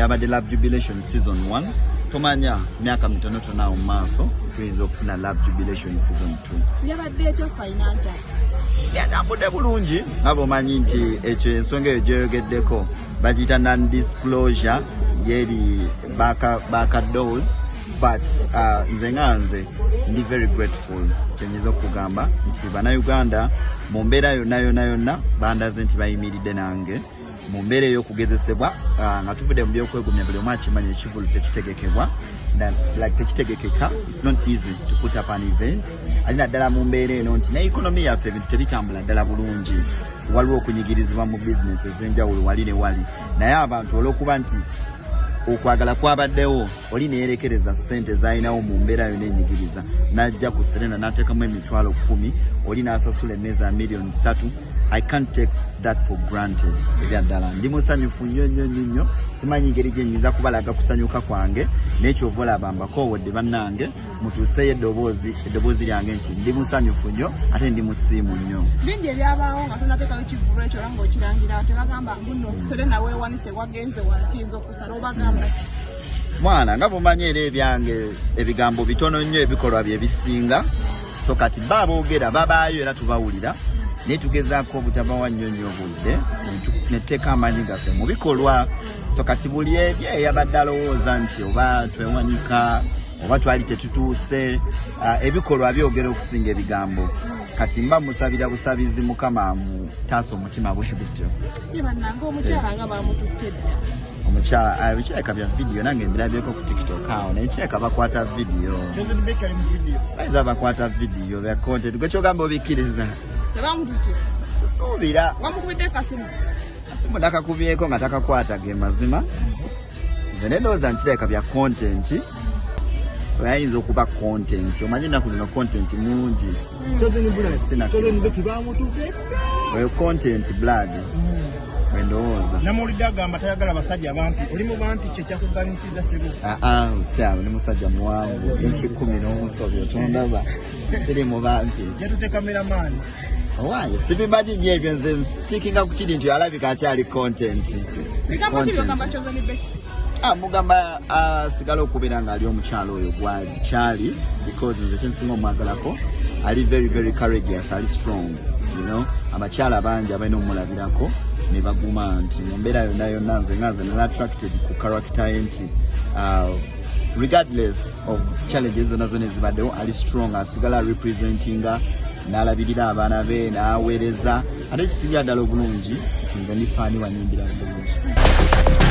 Yabadde Love Jubilation Season 1 tomanya myaka mitono tona maaso tuyinza okufuna Love Jubilation Season 2. Yabadde ekyo financial yatambudde bulungi nga bw'omanyi nti ekyo ensonga eyo gyoyogeddeko bagiyita non-disclosure yeri baka doors, but nze nga nze ndi very grateful kyenyiza okugamba nti bannayuganda mu mbeera yonna bandaze nti bayimiridde nange mu mbeera ey'okugezesebwa nga tuvudde mu byokwegumya buli omu akimanya ekivulu tekitegekebwa like tekitegekeka. It's not easy to put up an event alina ddala mu mbeera eno nti ne economy yaffe ebintu tebitambula ddala bulungi, waliwo okunyigirizibwa mu business ez'enjawulo wali ne wali, naye abantu olw'okuba nti okwagala kwabaddewo oli neyerekereza ssente zaalinawo mu mbeera yo n'enyigiriza n'ajja ku Serena n'ateekamu emitwalo 10 oli n'asasula emmeeza ya miliyoni 3. I can't take that for granted. Ebyaddala ndi musanyufu nnyo simanyi ngeri gye nnyinza kubalaga kusanyuka kwange n'ekyovola olaba mbakoowodde bannange mutuuseyo eddoboozi lyange nti ndi musanyufu nnyo ate ndi musiimu nnyo. bingi ebyabaawo nga tonateekawo ekivvulu ekyo era ng'okirangira tebagamba nno Serena weewanise wagenze wakiyinza okusala obagamba mwana nga bumanyi era ebyange ebigambo bitono nnyo ebikolwa bye bisinga, so kati baboogera babaayo era tubawulira naye tugezaako obutabawa nnyonnyo obudde netteeka amaanyi gaffe mu bikolwa. So kati buli yabadde alowooza nti oba twewanika oba twali tetutuuse, ebikolwa byogera okusinga ebigambo. Kati mba musabira busabizi Mukama mutaasa omutima bwe bityo. ye bannange omukyala nga baamututte dda omukyala ebikireka bya vidiyo nange mbirabyeko ku TikTok awo naye kireka bakwata vidiyo bayinza bakwata vidiyo bya content gwe kyogamba obikkiriza tebamututte suubira wamukubidde kasimu nakakubyeko nga takakwata ge mazima. Nze nedowooza nkireka bya content ayinza okuba content, omanyi ennaku zino content mungi oyo content blood wendowooza namulidde agamba tayagala basajja bampi oli mu bampi kye kyakuganisiza seru syawe ne musajja muwanvu enki 10 n'omusobi otondaba siri mu bampi yatute kameramaani owaye sibimanyi nyo ebyo nze nsikinga ku kiri nti alabika akyali content. bigambo ki byogamba Chosen Becky? Mugamba asigala okubeera nga ali omukyalo oyo gwali kyali because nze kyensinga omwagalako ali very courageous, ali strong, you know. Abakyala bangi abalina omulabirako ne baguma nti mu mbeera yonna nze nga nze nali attracted ku character enti regardless of challenges zonna ezibaddewo ali strong, asigala representinga n'alabirira abaana be n'aweereza ate ekisingira ddala obulungi nze ndi faani wanyimbira bulungi.